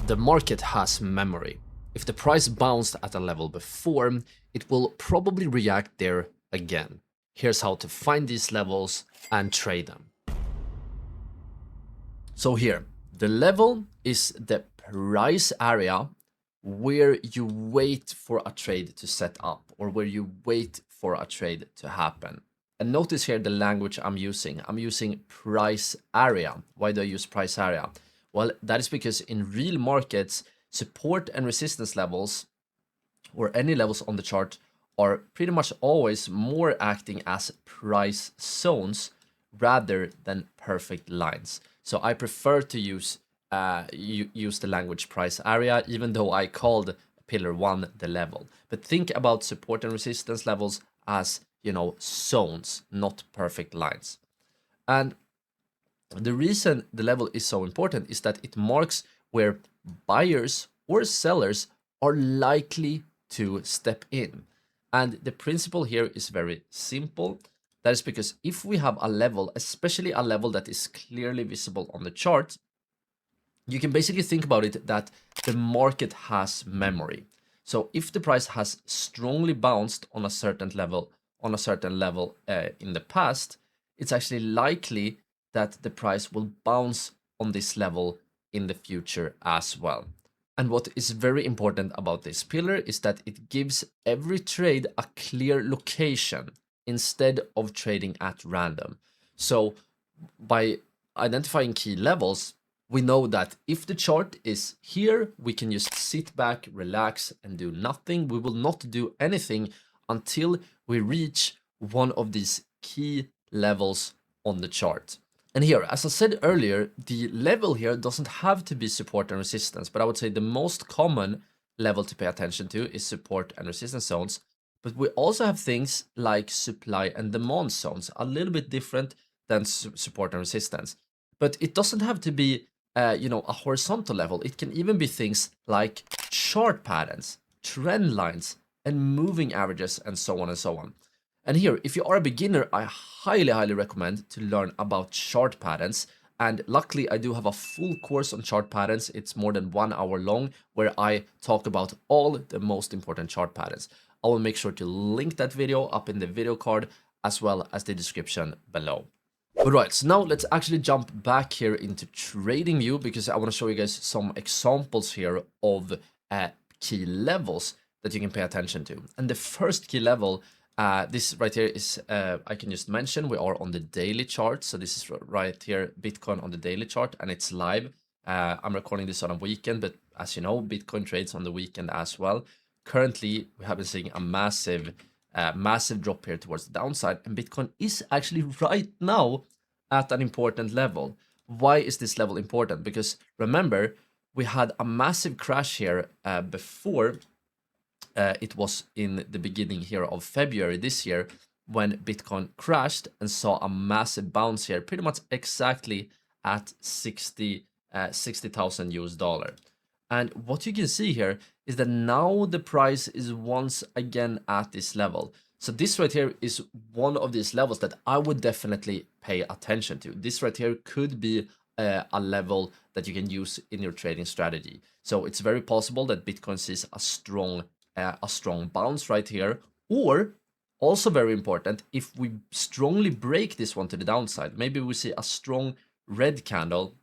The market has memory. If the price bounced at a level before, it will probably react there again. Here's how to find these levels and trade them. So here, the level is the price area where you wait for a trade to set up, or where you wait for a trade to happen. And notice here the language I'm using. I'm using price area. Why do I use price area? Well, that is because in real markets, support and resistance levels, or any levels on the chart, are pretty much always more acting as price zones rather than perfect lines. So I prefer to use the language price area, even though I called pillar 1 the level. But think about support and resistance levels as, you know, zones, not perfect lines. And the reason the level is so important is that it marks where buyers or sellers are likely to step in. And the principle here is very simple. That is because if we have a level, especially a level that is clearly visible on the chart, you can basically think about it that the market has memory. So if the price has strongly bounced on a certain level in the past, it's actually likely that the price will bounce on this level in the future as well. And what is very important about this pillar is that it gives every trade a clear location instead of trading at random. So by identifying key levels, we know that if the chart is here, we can just sit back, relax, and do nothing. We will not do anything until we reach one of these key levels on the chart. And here, as I said earlier, the level here doesn't have to be support and resistance, but I would say the most common level to pay attention to is support and resistance zones. But we also have things like supply and demand zones, a little bit different than support and resistance. But it doesn't have to be a horizontal level. It can even be things like chart patterns, trend lines, and moving averages, and so on and so on. And here, if you are a beginner, I highly recommend to learn about chart patterns. And luckily, I do have a full course on chart patterns. It's more than 1 hour long, where I talk about all the most important chart patterns. I will make sure to link that video up in the video card, as well as the description below. Alright, so now let's actually jump back here into TradingView, because I want to show you guys some examples here of key levels that you can pay attention to. And the first key level, this right here is, I can just mention, we are on the daily chart. So this is right here, Bitcoin on the daily chart, and it's live. I'm recording this on a weekend, but as you know, Bitcoin trades on the weekend as well. Currently, we have been seeing a massive drop here towards the downside, and Bitcoin is actually right now at an important level. Why is this level important? Because remember, we had a massive crash here before. It was in the beginning here of February this year when Bitcoin crashed and saw a massive bounce here, pretty much exactly at 60,000 US dollar. And what you can see here is that now the price is once again at this level. So this right here is one of these levels that I would definitely pay attention to. This right here could be a level that you can use in your trading strategy. So it's very possible that Bitcoin sees a strong bounce right here, or also very important, if we strongly break this one to the downside, maybe we see a strong red candle.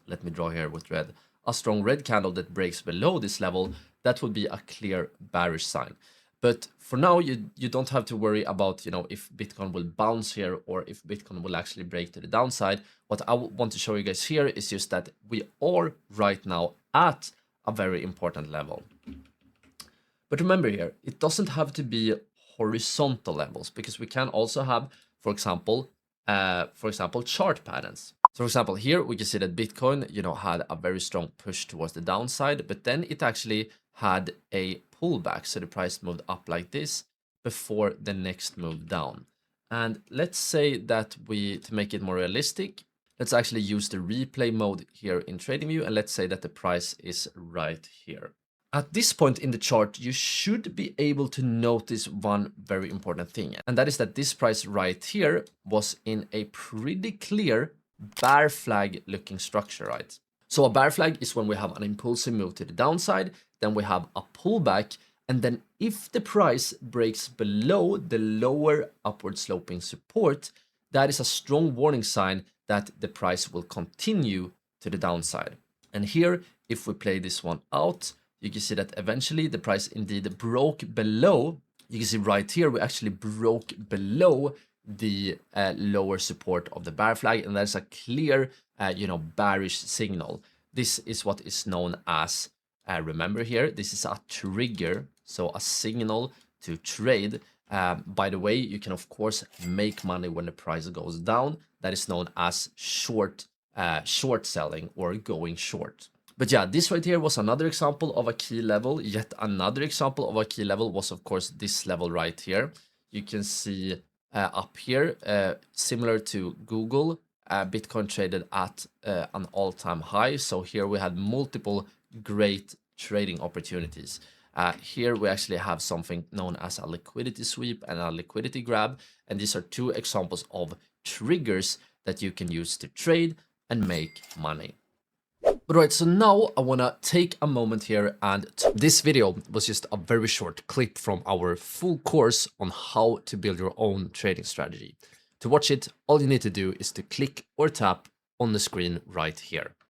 Let me draw here with red. A strong red candle that breaks below this level, that would be a clear bearish sign. But for now, you don't have to worry about, if Bitcoin will bounce here or if Bitcoin will actually break to the downside. What I want to show you guys here is just that we are right now at a very important level. But remember here, it doesn't have to be horizontal levels, because we can also have, for example, chart patterns. So for example, here we can see that Bitcoin, had a very strong push towards the downside, but then it actually had a pullback. So the price moved up like this before the next move down. And let's say that to make it more realistic, let's actually use the replay mode here in TradingView, and let's say that the price is right here. At this point in the chart, you should be able to notice one very important thing, and that is that this price right here was in a pretty clear bear flag looking structure, right? So a bear flag is when we have an impulsive move to the downside, then we have a pullback, and then if the price breaks below the lower upward sloping support, that is a strong warning sign that the price will continue to the downside. And here, if we play this one out, you can see that eventually the price indeed broke below. You can see right here, we actually broke below the lower support of the bear flag, and that's a clear, bearish signal. This is what is known as, remember here, this is a trigger, so a signal to trade. By the way, you can of course make money when the price goes down. That is known as short selling or going short. But yeah, this right here was another example of a key level. Yet another example of a key level was of course this level right here. You can see up here, similar to Google, Bitcoin traded at an all-time high. So here we had multiple great trading opportunities. Here we actually have something known as a liquidity sweep and a liquidity grab. And these are two examples of triggers that you can use to trade and make money. But right, so now I want to take a moment here, and this video was just a very short clip from our full course on how to build your own trading strategy. To watch it, all you need to do is to click or tap on the screen right here.